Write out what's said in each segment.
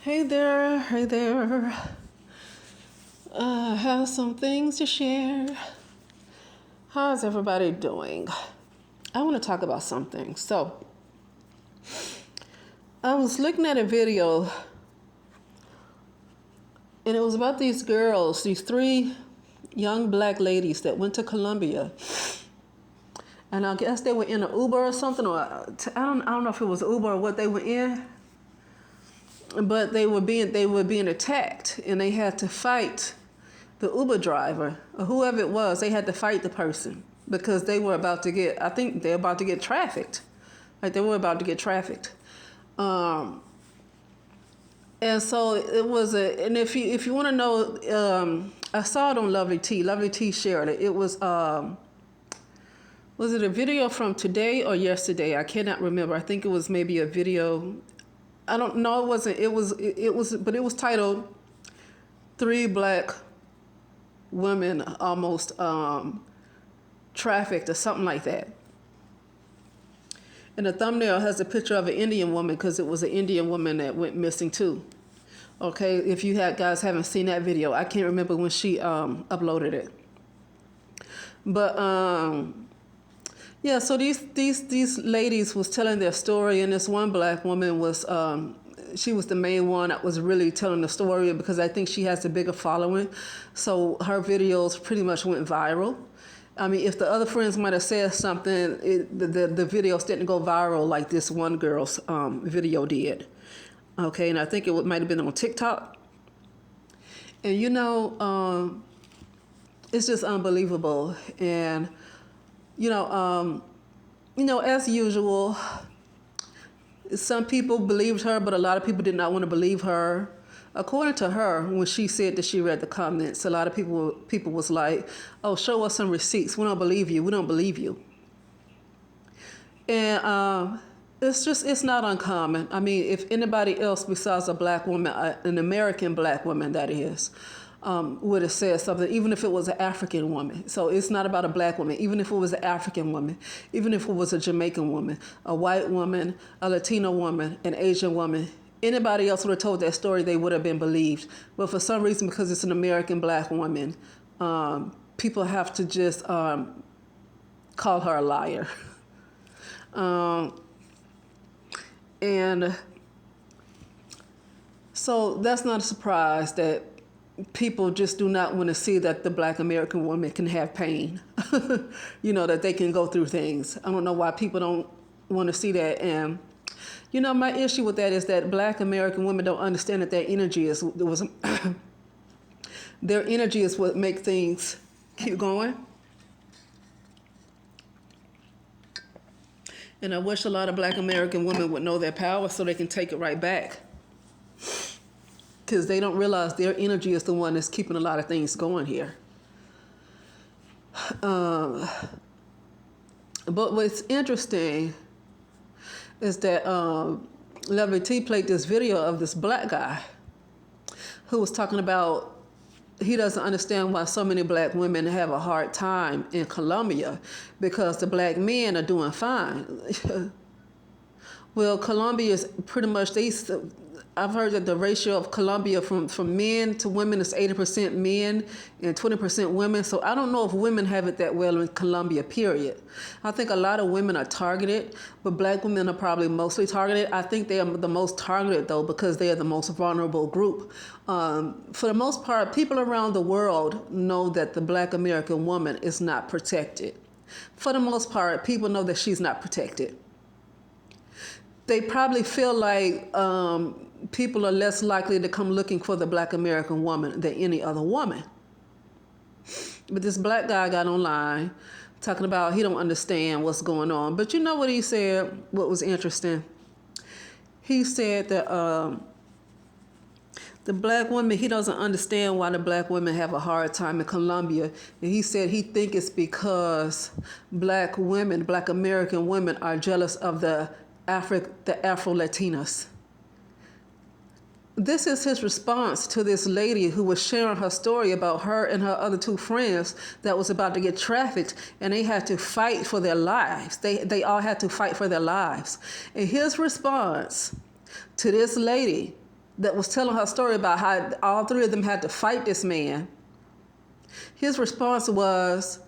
Hey there, hey there. I have some things to share. How's everybody doing? I want to talk about something. So, I was looking at a video, and it was about these girls, these three young black ladies that went to Colombia. And I guess they were in an Uber or something, or I don't know if it was Uber or what they were in. But they were being attacked, and they had to fight the Uber driver or whoever it was. They had to fight the person because they were about to get. I think they're about to get trafficked. Like they were about to get trafficked. And so it was a. And if you want to know, I saw it on Lovely T. Lovely T shared it. It was. Was it a video from today or yesterday? I cannot remember. I think it was maybe a video. I don't know. It wasn't. It was. But it was titled "Three Black Women Almost Trafficked" or something like that. And the thumbnail has a picture of an Indian woman because it was an Indian woman that went missing too. Okay, if you guys haven't seen that video, I can't remember when she uploaded it. But yeah, so these ladies was telling their story, and this one black woman was she was the main one that was really telling the story because I think she has a bigger following. So her videos pretty much went viral. I mean, if the other friends might have said something, the videos didn't go viral like this one girl's video did. Okay, and I think it might have been on TikTok. And it's just unbelievable. And as usual, some people believed her, but a lot of people did not want to believe her. According to her, when she said that she read the comments, a lot of people was like, "Oh, show us some receipts. We don't believe you. We don't believe you." And it's not uncommon. I mean, if anybody else besides a black woman, an American black woman, that is, would have said something, even if it was an African woman. So it's not about a black woman. Even if it was an African woman, even if it was a Jamaican woman, a white woman, a Latino woman, an Asian woman, anybody else would have told that story, they would have been believed. But for some reason, because it's an American black woman, people have to just call her a liar. And so that's not a surprise that people just do not want to see that the black American woman can have pain, that they can go through things. I don't know why people don't want to see that. And, my issue with that is that black American women don't understand that their energy their energy is what makes things keep going. And I wish a lot of black American women would know their power so they can take it right back. Because they don't realize their energy is the one that's keeping a lot of things going here. But what's interesting is that Lovely T played this video of this black guy who was talking about he doesn't understand why so many black women have a hard time in Colombia because the black men are doing fine. Well, Colombia is pretty much, I've heard that the ratio of Colombia from men to women is 80% men and 20% women. So I don't know if women have it that well in Colombia, period. I think a lot of women are targeted, but black women are probably mostly targeted. I think they are the most targeted, though, because they are the most vulnerable group. For the most part, people around the world know that the black American woman is not protected. For the most part, people know that she's not protected. They probably feel like people are less likely to come looking for the black American woman than any other woman. But this black guy got online talking about he don't understand what's going on. But you know what he said, what was interesting? He said that the black woman, he doesn't understand why the black women have a hard time in Colombia. And he said he think it's because black women, black American women are jealous of the Afro-Latinas. This is his response to this lady who was sharing her story about her and her other two friends that was about to get trafficked, and they had to fight for their lives. They all had to fight for their lives. And his response to this lady that was telling her story about how all three of them had to fight this man, his response was,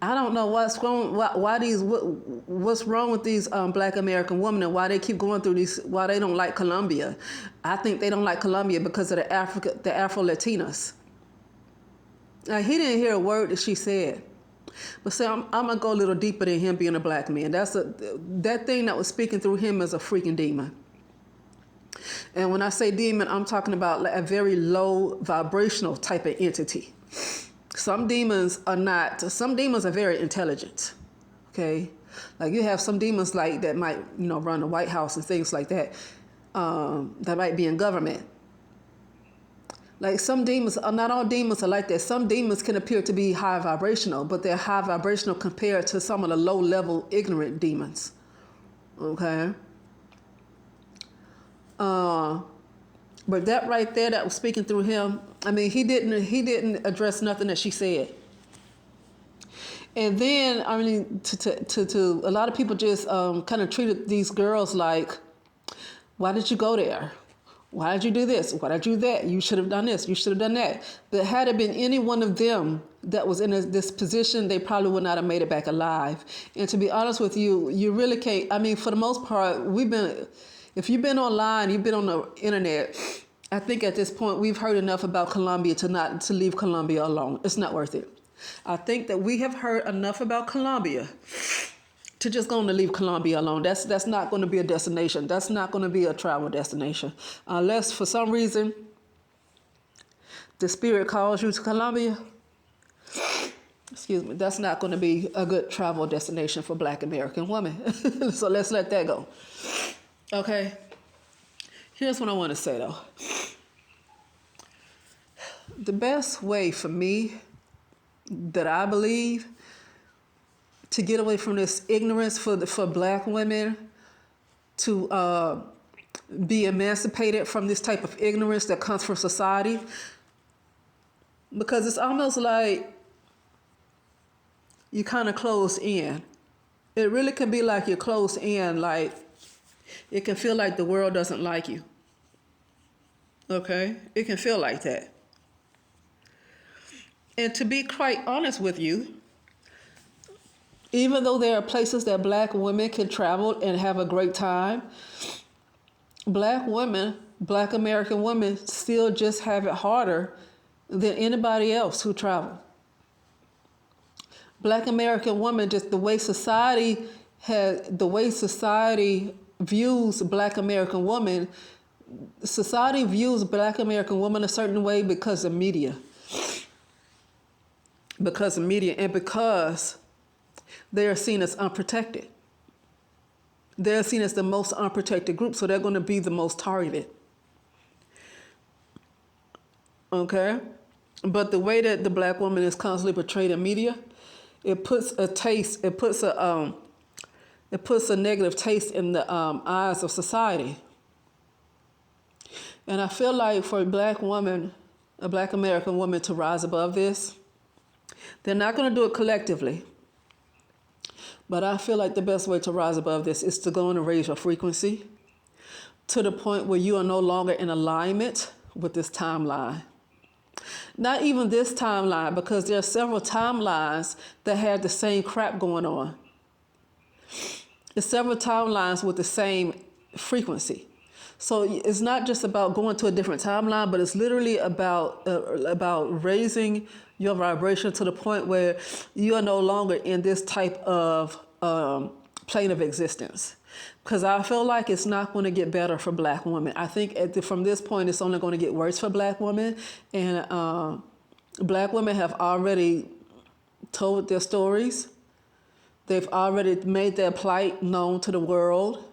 I don't know what's wrong. What's wrong with these Black American women and why they keep going through these? Why they don't like Colombia? I think they don't like Colombia because of the Afro Latinas. Now, he didn't hear a word that she said, but say I'm gonna go a little deeper than him being a black man. That thing that was speaking through him is a freaking demon. And when I say demon, I'm talking about like a very low vibrational type of entity. Some demons are very intelligent, okay? Like you have some demons like that might, run the White House and things like that, that might be in government. Like some demons, not all demons are like that. Some demons can appear to be high vibrational, but they're high vibrational compared to some of the low level ignorant demons, okay? But that right there that was speaking through him, I mean, he didn't address nothing that she said. And then, I mean, to a lot of people just kind of treated these girls like, why did you go there? Why did you do this? Why did you do that? You should have done this. You should have done that. But had it been any one of them that was in this position, they probably would not have made it back alive. And to be honest with you, you really can't. I mean, for the most part, if you've been online, you've been on the internet, I think at this point we've heard enough about Colombia to leave Colombia alone. It's not worth it. I think that we have heard enough about Colombia to just going to leave Colombia alone. That's not going to be a destination. That's not going to be a travel destination. Unless for some reason the spirit calls you to Colombia. Excuse me. That's not going to be a good travel destination for Black American women. So let's let that go. Okay. Here's what I want to say though. The best way for me, that I believe, to get away from this ignorance for Black women to be emancipated from this type of ignorance that comes from society, because it's almost like you kind of closed in. It really can be like you're closed in, like it can feel like the world doesn't like you. Okay? It can feel like that. And to be quite honest with you, even though there are places that Black women can travel and have a great time, Black American women still just have it harder than anybody else who travel. Black American women, just the way society views Black American women, society views Black American women a certain way because of media. Because of media and because they are seen as unprotected. They're seen as the most unprotected group, so they're going to be the most targeted. Okay? But the way that the Black woman is constantly portrayed in media, it puts a negative taste in the eyes of society. And I feel like for a Black American woman to rise above this, they're not going to do it collectively. But I feel like the best way to rise above this is to go and raise your frequency to the point where you are no longer in alignment with this timeline. Not even this timeline, because there are several timelines that have the same crap going on. There's several timelines with the same frequency. So it's not just about going to a different timeline, but it's literally about raising your vibration to the point where you are no longer in this type of plane of existence. Because I feel like it's not going to get better for Black women. I think from this point, it's only going to get worse for Black women. And Black women have already told their stories. They've already made their plight known to the world.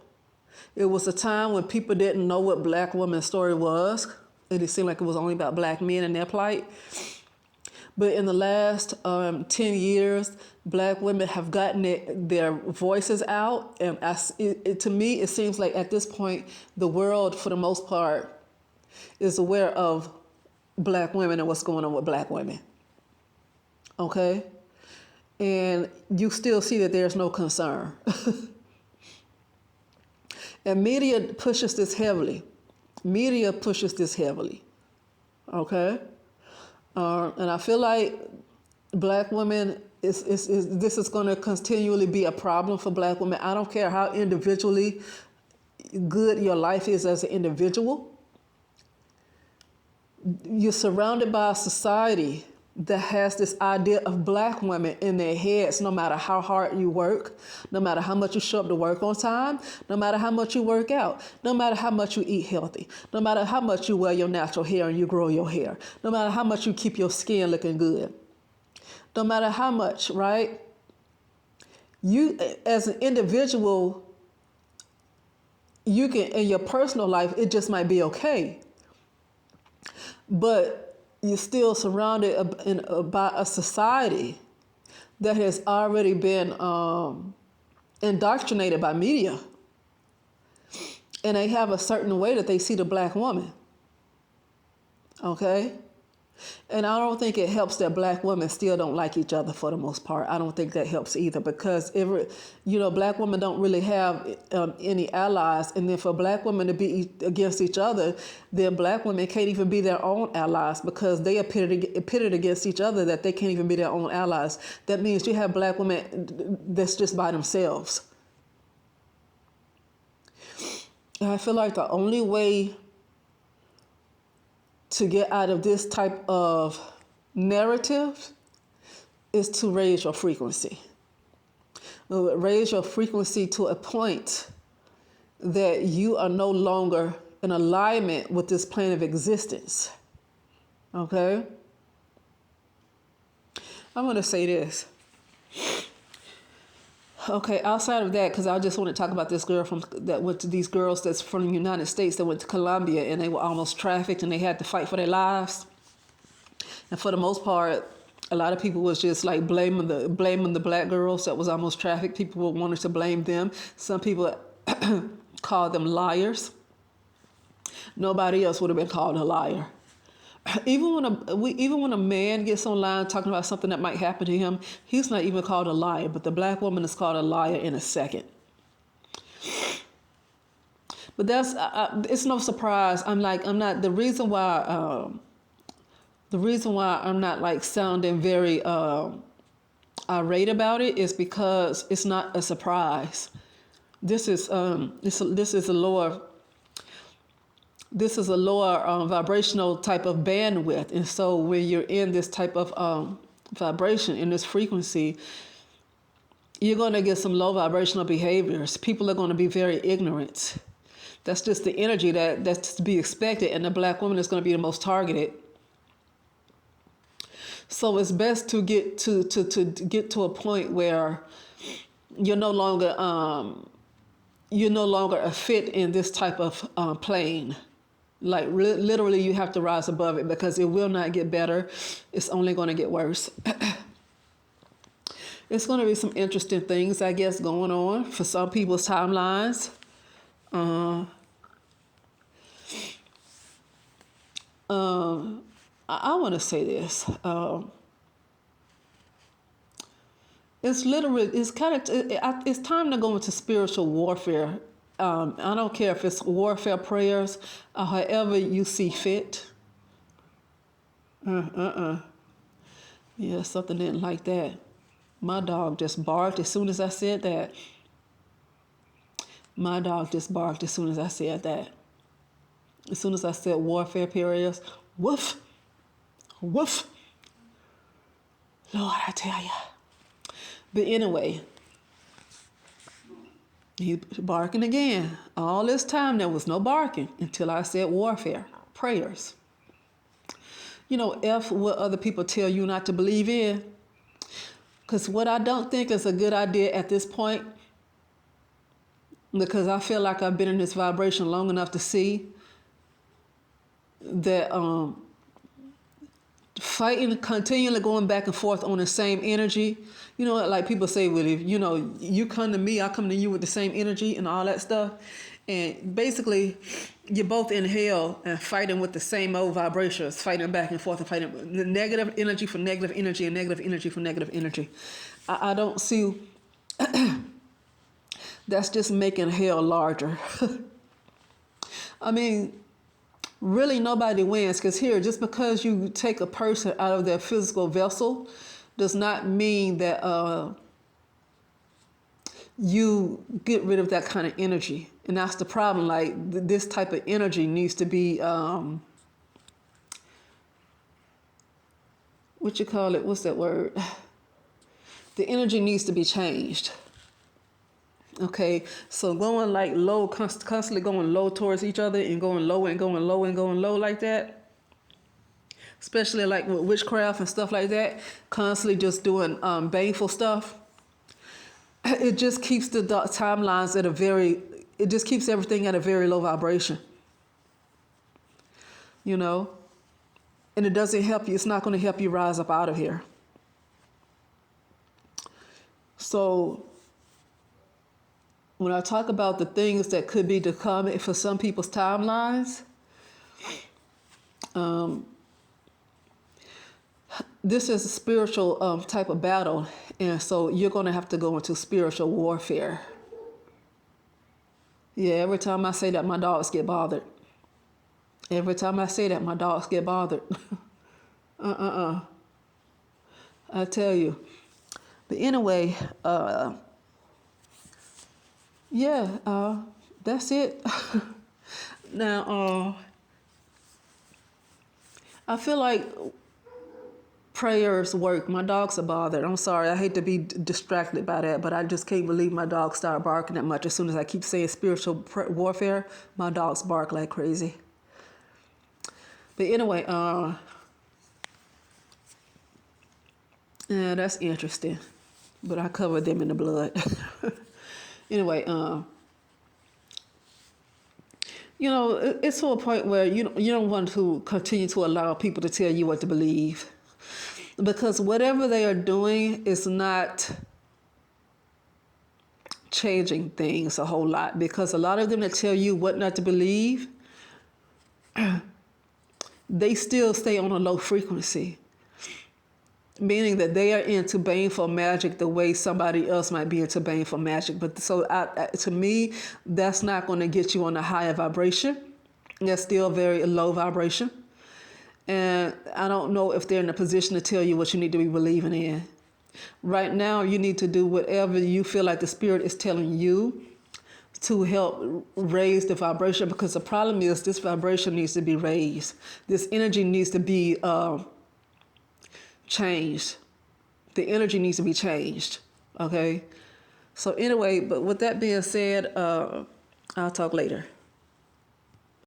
It was a time when people didn't know what Black women's story was. And it seemed like it was only about Black men and their plight. But in the last 10 years, Black women have gotten their voices out. And to me, it seems like at this point, the world, for the most part, is aware of Black women and what's going on with Black women. Okay? And you still see that there's no concern. And media pushes this heavily. Media pushes this heavily. Okay? And I feel like black women, this is going to continually be a problem for black women. I don't care how individually good your life is as an individual. You're surrounded by a society that has this idea of black women in their heads, no matter how hard you work, no matter how much you show up to work on time, no matter how much you work out, no matter how much you eat healthy, no matter how much you wear your natural hair and you grow your hair, no matter how much you keep your skin looking good, no matter how much, right? You, as an individual, you can, in your personal life, it just might be okay. But you're still surrounded by a society that has already been indoctrinated by media. And they have a certain way that they see the black woman. Okay? And I don't think it helps that black women still don't like each other for the most part. I don't think that helps either, because black women don't really have any allies. And then for black women to be against each other, then black women can't even be their own allies, because they are pitted against each other that they can't even be their own allies. That means you have black women that's just by themselves. And I feel like the only way to get out of this type of narrative is to raise your frequency. Raise your frequency to a point that you are no longer in alignment with this plane of existence. Okay? I'm going to say this. Okay, outside of that, because I just want to talk about this girl these girls that's from the United States that went to Colombia, and they were almost trafficked and they had to fight for their lives. And for the most part, a lot of people was just like blaming the black girls that was almost trafficked. People wanted to blame them. Some people called them liars. Nobody else would have been called a liar. Even when a man gets online talking about something that might happen to him, he's not even called a liar, but the black woman is called a liar in a second. But it's no surprise. The reason why I'm not like sounding very irate about it is because it's not a surprise. This is a lower vibrational type of bandwidth. And so when you're in this type of vibration, in this frequency, you're going to get some low vibrational behaviors. People are going to be very ignorant. That's just the energy that's to be expected. And the black woman is going to be the most targeted. So it's best to get to a point where you're no longer a fit in this type of plane. Like literally you have to rise above it, because it will not get better. It's only going to get worse. It's going to be some interesting things, I guess, going on for some people's timelines. I want to say this. It's time to go into spiritual warfare. I don't care if it's warfare prayers or however you see fit. Yeah, something didn't like that. My dog just barked as soon as I said that. As soon as I said warfare prayers, woof, woof. Lord, I tell ya. But anyway, he's barking again. All this time there was no barking until I said warfare prayers. F what other people tell you not to believe in. Because what I don't think is a good idea at this point, because I feel like I've been in this vibration long enough to see that fighting, continually going back and forth on the same energy. Like people say, well, if you come to me, I come to you with the same energy and all that stuff. And basically, you're both in hell and fighting with the same old vibrations, fighting back and forth and fighting the negative energy for negative energy and negative energy for negative energy. I don't see that's just making hell larger. I mean, really nobody wins, because here, just because you take a person out of their physical vessel does not mean that you get rid of that kind of energy. And that's the problem. Like this type of energy needs to be, what you call it? What's that word? The energy needs to be changed. Okay, so going like low, constantly going low towards each other and going low and going low and going low like that, especially like with witchcraft and stuff like that, constantly just doing baneful stuff, it just keeps the timelines at a very, it just keeps everything at a very low vibration, you know, and it doesn't help you. It's not going to help you rise up out of here. So when I talk about the things that could be to come for some people's timelines, this is a spiritual type of battle, and so you're going to have to go into spiritual warfare. Yeah, every time I say that, my dogs get bothered. Every time I say that, my dogs get bothered. I tell you. But anyway, that's it. Now, I feel like prayers work. My dogs are bothered. I'm sorry. I hate to be distracted by that, but I just can't believe my dogs start barking that much. As soon as I keep saying spiritual warfare, my dogs bark like crazy. But anyway, yeah, that's interesting. But I covered them in the blood. Anyway, you know, it's to a point where you don't want to continue to allow people to tell you what to believe, because whatever they are doing is not changing things a whole lot. Because a lot of them that tell you what not to believe, they still stay on a low frequency, meaning that they are into baneful magic the way somebody else might be into baneful magic. But so to me, that's not going to get you on a higher vibration. That's still very low vibration. And I don't know if they're in a position to tell you what you need to be believing in. Right now, you need to do whatever you feel like the Spirit is telling you to help raise the vibration, because the problem is this vibration needs to be raised. This energy needs to be changed. The energy needs to be changed. Okay? So anyway, but with that being said, I'll talk later.